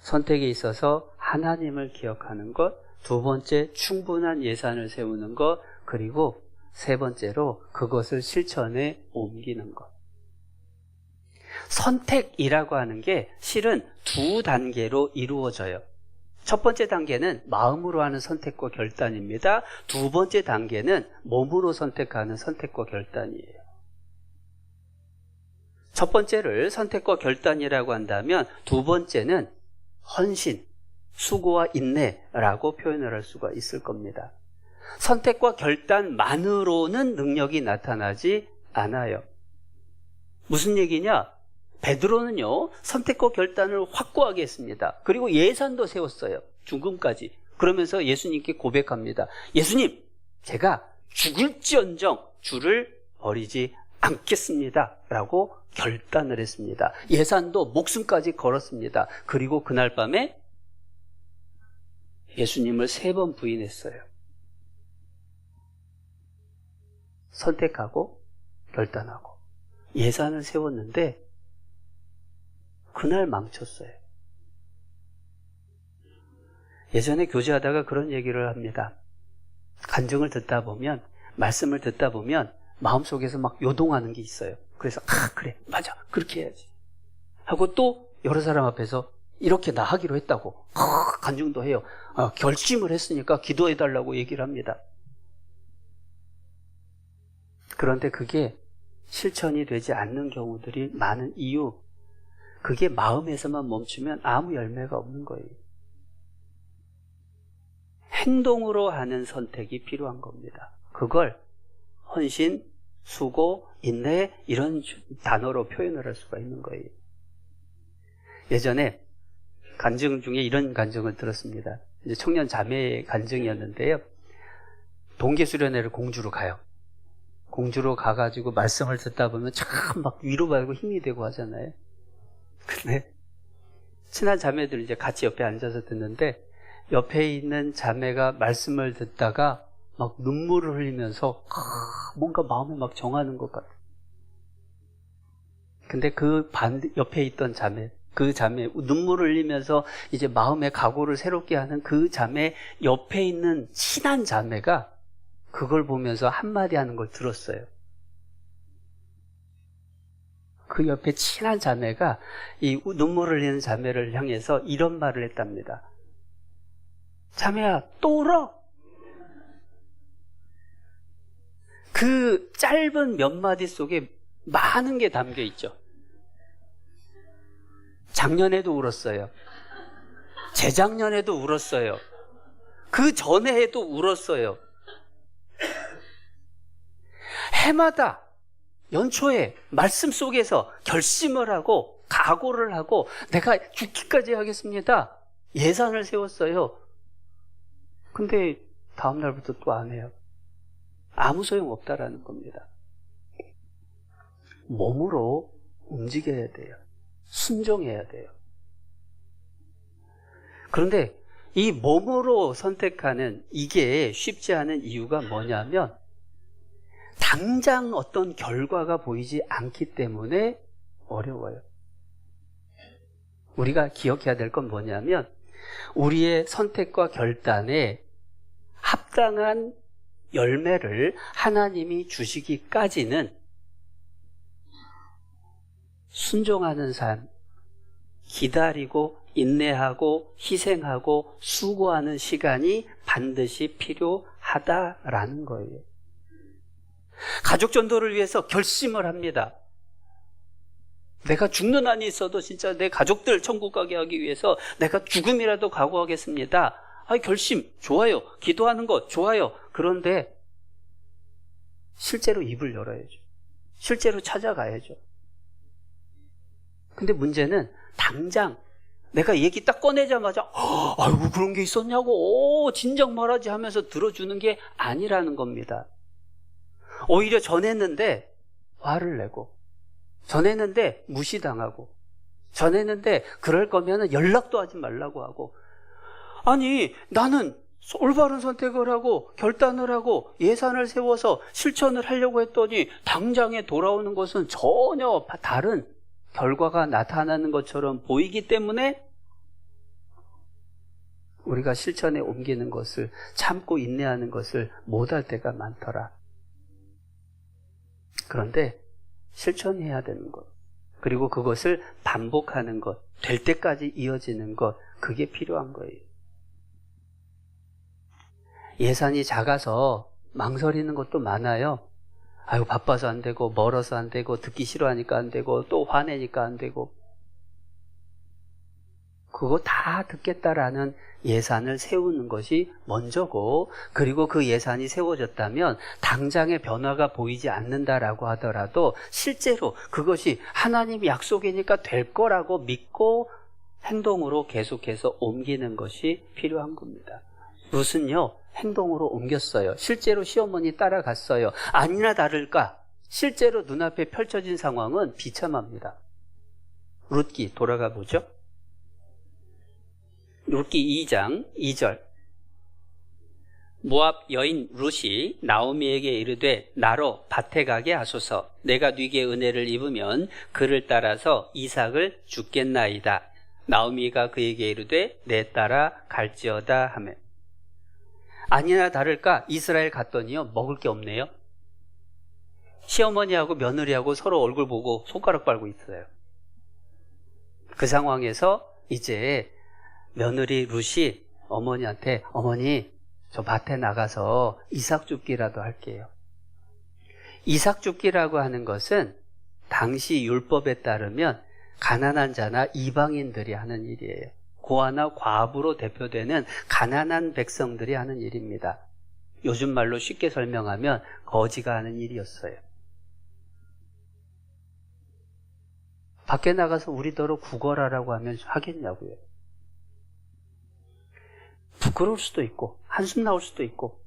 선택에 있어서 하나님을 기억하는 것, 두 번째 충분한 예산을 세우는 것, 그리고 세 번째로 그것을 실천에 옮기는 것. 선택이라고 하는 게 실은 두 단계로 이루어져요. 첫 번째 단계는 마음으로 하는 선택과 결단입니다. 두 번째 단계는 몸으로 선택하는 선택과 결단이에요. 첫 번째를 선택과 결단이라고 한다면 두 번째는 헌신, 수고와 인내라고 표현을 할 수가 있을 겁니다. 선택과 결단만으로는 능력이 나타나지 않아요. 무슨 얘기냐? 베드로는요, 선택과 결단을 확고하게 했습니다. 그리고 예산도 세웠어요. 죽음까지. 그러면서 예수님께 고백합니다. 예수님, 제가 죽을지언정 주를 버리지 않겠습니다. 라고 결단을 했습니다. 예산도 목숨까지 걸었습니다. 그리고 그날 밤에 예수님을 3번 부인했어요. 선택하고 결단하고 예산을 세웠는데 그날 망쳤어요. 예전에 교제하다가 그런 얘기를 합니다. 간증을 듣다 보면, 말씀을 듣다 보면 마음속에서 막 요동하는 게 있어요. 그래서 그래, 맞아, 그렇게 해야지 하고 또 여러 사람 앞에서 이렇게 나 하기로 했다고 간증도 해요. 결심을 했으니까 기도해달라고 얘기를 합니다. 그런데 그게 실천이 되지 않는 경우들이 많은 이유, 그게 마음에서만 멈추면 아무 열매가 없는 거예요. 행동으로 하는 선택이 필요한 겁니다. 그걸 헌신, 수고, 인내 이런 단어로 표현을 할 수가 있는 거예요. 예전에 간증 중에 이런 간증을 들었습니다. 이제 청년 자매 간증이었는데요. 동계수련회를 공주로 가요. 공주로 가가지고 말씀을 듣다 보면 참 막 위로받고 힘이 되고 하잖아요. 근데 친한 자매들 이제 같이 옆에 앉아서 듣는데 옆에 있는 자매가 말씀을 듣다가 막 눈물을 흘리면서 뭔가 마음에 막 정하는 것 같아요. 근데 그 옆에 있던 자매, 그 자매 눈물을 흘리면서 이제 마음의 각오를 새롭게 하는 그 자매 옆에 있는 친한 자매가 그걸 보면서 한마디 하는 걸 들었어요. 그 옆에 친한 자매가 이 눈물을 흘리는 자매를 향해서 이런 말을 했답니다. 자매야, 또 울어? 그 짧은 몇 마디 속에 많은 게 담겨 있죠. 작년에도 울었어요. 재작년에도 울었어요. 그 전에 해도 울었어요. 해마다 연초에 말씀 속에서 결심을 하고 각오를 하고 내가 죽기까지 하겠습니다. 예산을 세웠어요. 근데 다음 날부터 또 안 해요. 아무 소용없다라는 겁니다. 몸으로 움직여야 돼요. 순종해야 돼요. 그런데 이 몸으로 선택하는 이게 쉽지 않은 이유가 뭐냐면 당장 어떤 결과가 보이지 않기 때문에 어려워요. 우리가 기억해야 될 건 뭐냐면 우리의 선택과 결단에 합당한 열매를 하나님이 주시기까지는 순종하는 삶, 기다리고 인내하고 희생하고 수고하는 시간이 반드시 필요하다라는 거예요. 가족 전도를 위해서 결심을 합니다. 내가 죽는 한이 있어도 진짜 내 가족들 천국 가게 하기 위해서 내가 죽음이라도 각오하겠습니다. 결심 좋아요. 기도하는 거 좋아요. 그런데 실제로 입을 열어야죠. 실제로 찾아가야죠. 근데 문제는 당장 내가 얘기 딱 꺼내자마자 아이고 그런 게 있었냐고 진작 말하지 하면서 들어주는 게 아니라는 겁니다. 오히려 전했는데 화를 내고 전했는데 무시당하고 전했는데 그럴 거면 연락도 하지 말라고 하고 아니 나는 올바른 선택을 하고 결단을 하고 예산을 세워서 실천을 하려고 했더니 당장에 돌아오는 것은 전혀 다른 결과가 나타나는 것처럼 보이기 때문에 우리가 실천에 옮기는 것을, 참고 인내하는 것을 못할 때가 많더라. 그런데 실천해야 되는 것, 그리고 그것을 반복하는 것, 될 때까지 이어지는 것, 그게 필요한 거예요. 예산이 작아서 망설이는 것도 많아요. 아유, 바빠서 안 되고, 멀어서 안 되고, 듣기 싫어하니까 안 되고, 또 화내니까 안 되고. 그거 다 듣겠다라는 예산을 세우는 것이 먼저고, 그리고 그 예산이 세워졌다면 당장의 변화가 보이지 않는다라고 하더라도 실제로 그것이 하나님 약속이니까 될 거라고 믿고 행동으로 계속해서 옮기는 것이 필요한 겁니다. 룻은요, 행동으로 옮겼어요. 실제로 시어머니 따라갔어요. 아니나 다를까 실제로 눈앞에 펼쳐진 상황은 비참합니다. 룻기 돌아가 보죠. 룻기 2장 2절. 모압 여인 룻이 나오미에게 이르되 나로 밭에 가게 하소서. 내가 네게 은혜를 입으면 그를 따라서 이삭을 죽겠나이다. 나오미가 그에게 이르되 내 따라 갈지어다 하매. 아니나 다를까 이스라엘 갔더니요, 먹을 게 없네요. 시어머니하고 며느리하고 서로 얼굴 보고 손가락 빨고 있어요. 그 상황에서 이제 며느리 룻이 어머니한테, 어머니 저 밭에 나가서 이삭 줍기라도 할게요. 이삭 줍기라고 하는 것은 당시 율법에 따르면 가난한 자나 이방인들이 하는 일이에요. 고아나 과부로 대표되는 가난한 백성들이 하는 일입니다. 요즘 말로 쉽게 설명하면 거지가 하는 일이었어요. 밖에 나가서 우리더러 구걸하라고 하면 하겠냐고요. 부끄러울 수도 있고 한숨 나올 수도 있고.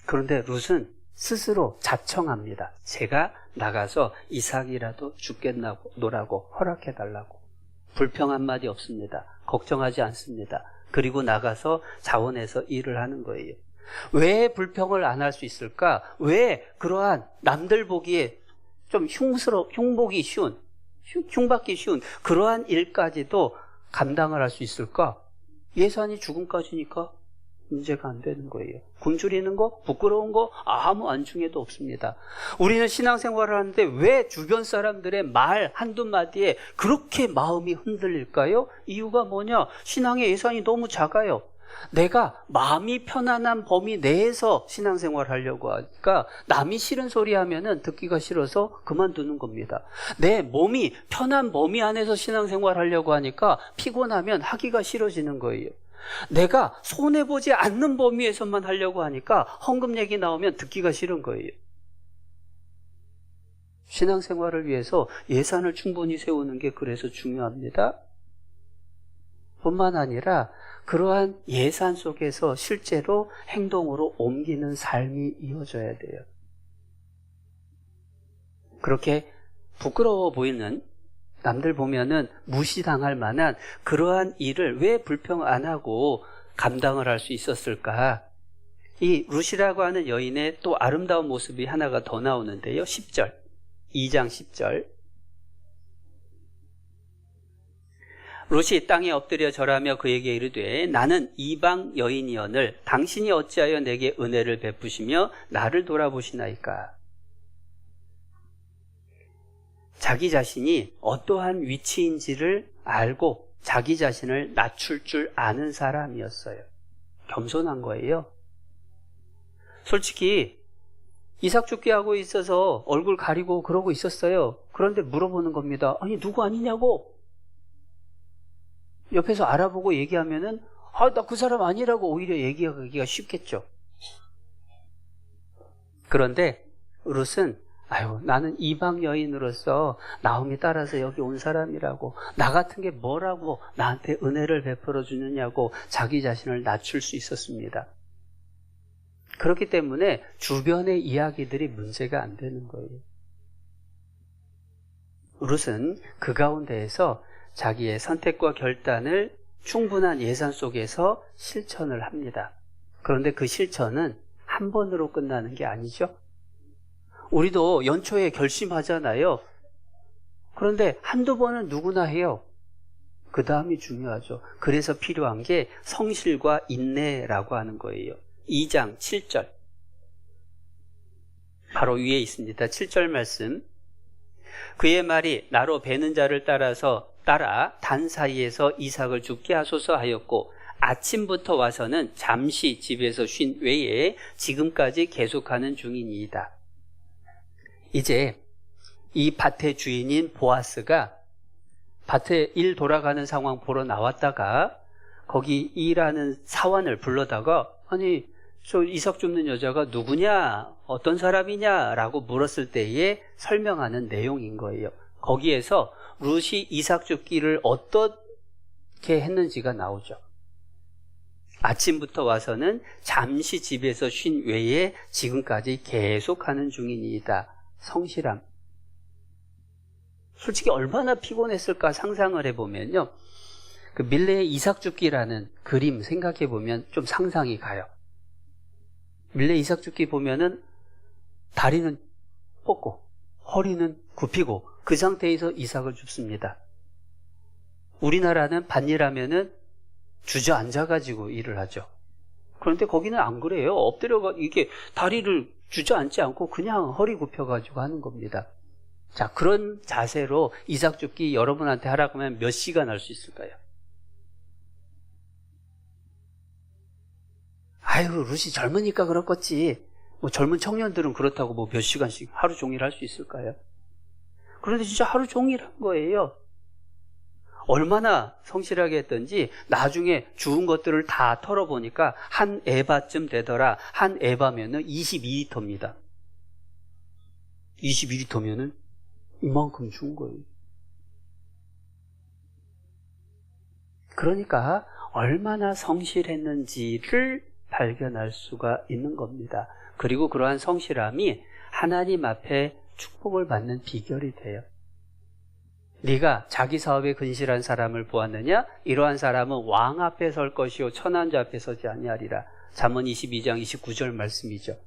그런데 룻은 스스로 자청합니다. 제가 나가서 이삭이라도 죽겠노라고 허락해달라고. 불평 한마디 없습니다. 걱정하지 않습니다. 그리고 나가서 자원해서 일을 하는 거예요. 왜 불평을 안 할 수 있을까? 왜 그러한 남들 보기에 좀 흉보기 쉬운, 흉받기 쉬운 그러한 일까지도 감당을 할 수 있을까? 예산이 죽음까지니까 문제가 안 되는 거예요. 굶주리는 거, 부끄러운 거 아무 안중에도 없습니다. 우리는 신앙생활을 하는데 왜 주변 사람들의 말 한두 마디에 그렇게 마음이 흔들릴까요? 이유가 뭐냐? 신앙의 예산이 너무 작아요. 내가 마음이 편안한 범위 내에서 신앙생활을 하려고 하니까 남이 싫은 소리 하면은 듣기가 싫어서 그만두는 겁니다. 내 몸이 편한 범위 안에서 신앙생활을 하려고 하니까 피곤하면 하기가 싫어지는 거예요. 내가 손해보지 않는 범위에서만 하려고 하니까 헌금 얘기 나오면 듣기가 싫은 거예요. 신앙생활을 위해서 예산을 충분히 세우는 게 그래서 중요합니다. 뿐만 아니라 그러한 예산 속에서 실제로 행동으로 옮기는 삶이 이어져야 돼요. 그렇게 부끄러워 보이는, 남들 보면은 무시당할 만한 그러한 일을 왜 불평 안 하고 감당을 할 수 있었을까? 이 룻이라고 하는 여인의 또 아름다운 모습이 하나가 더 나오는데요. 10절, 2장 10절. 룻이 땅에 엎드려 절하며 그에게 이르되 나는 이방 여인이오늘 당신이 어찌하여 내게 은혜를 베푸시며 나를 돌아보시나이까. 자기 자신이 어떠한 위치인지를 알고 자기 자신을 낮출 줄 아는 사람이었어요. 겸손한 거예요. 솔직히 이삭 죽게 하고 있어서 얼굴 가리고 그러고 있었어요. 그런데 물어보는 겁니다. 아니 누구 아니냐고. 옆에서 알아보고 얘기하면은 나 그 사람 아니라고 오히려 얘기하기가 쉽겠죠. 그런데 룻은 나는 이방 여인으로서 나오미 따라서 여기 온 사람이라고, 나 같은 게 뭐라고 나한테 은혜를 베풀어 주느냐고 자기 자신을 낮출 수 있었습니다. 그렇기 때문에 주변의 이야기들이 문제가 안 되는 거예요. 룻은 그 가운데에서 자기의 선택과 결단을 충분한 예산 속에서 실천을 합니다. 그런데 그 실천은 한 번으로 끝나는 게 아니죠. 우리도 연초에 결심하잖아요. 그런데 한두 번은 누구나 해요. 그 다음이 중요하죠. 그래서 필요한 게 성실과 인내라고 하는 거예요. 2장 7절. 바로 위에 있습니다. 7절 말씀. 그의 말이 나로 베는 자를 따라 단 사이에서 이삭을 죽게 하소서 하였고 아침부터 와서는 잠시 집에서 쉰 외에 지금까지 계속하는 중이니이다. 이제 이 밭의 주인인 보아스가 밭에 일 돌아가는 상황 보러 나왔다가 거기 일하는 사환을 불러다가 아니 저 이삭 줍는 여자가 누구냐 어떤 사람이냐라고 물었을 때에 설명하는 내용인 거예요. 거기에서 룻이 이삭 줍기를 어떻게 했는지가 나오죠. 아침부터 와서는 잠시 집에서 쉰 외에 지금까지 계속하는 중이니이다. 성실함. 솔직히 얼마나 피곤했을까 상상을 해보면요. 그 밀레의 이삭 줍기라는 그림 생각해보면 좀 상상이 가요. 밀레 이삭 줍기 보면은 다리는 뻗고 허리는 굽히고 그 상태에서 이삭을 줍습니다. 우리나라는 밭일하면은 주저앉아가지고 일을 하죠. 그런데 거기는 안 그래요. 엎드려가 이게 다리를 주저앉지 않고 그냥 허리 굽혀가지고 하는 겁니다. 자, 그런 자세로 이삭 줍기 여러분한테 하라고 하면 몇 시간 할 수 있을까요? 아유, 룻이 젊으니까 그렇겠지. 뭐 젊은 청년들은 그렇다고 뭐 몇 시간씩 하루 종일 할 수 있을까요? 그런데 진짜 하루 종일 한 거예요. 얼마나 성실하게 했던지 나중에 주운 것들을 다 털어보니까 한 에바쯤 되더라. 한 에바면은 22리터입니다. 22리터면은 이만큼 주운 거예요. 그러니까 얼마나 성실했는지를 발견할 수가 있는 겁니다. 그리고 그러한 성실함이 하나님 앞에 축복을 받는 비결이 돼요. 네가 자기 사업에 근실한 사람을 보았느냐? 이러한 사람은 왕 앞에 설 것이요 천한 자 앞에 서지 아니하리라. 잠언 22장 29절 말씀이죠.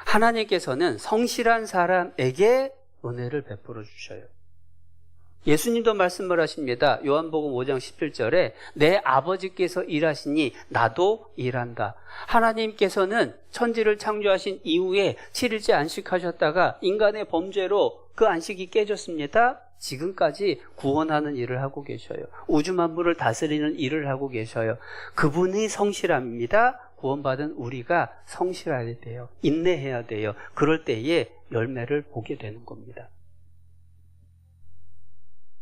하나님께서는 성실한 사람에게 은혜를 베풀어 주셔요. 예수님도 말씀을 하십니다. 요한복음 5장 17절에 내 아버지께서 일하시니 나도 일한다. 하나님께서는 천지를 창조하신 이후에 7일째 안식하셨다가 인간의 범죄로 그 안식이 깨졌습니다. 지금까지 구원하는 일을 하고 계셔요. 우주 만물을 다스리는 일을 하고 계셔요. 그분이 성실함입니다. 구원받은 우리가 성실해야 돼요. 인내해야 돼요. 그럴 때에 열매를 보게 되는 겁니다.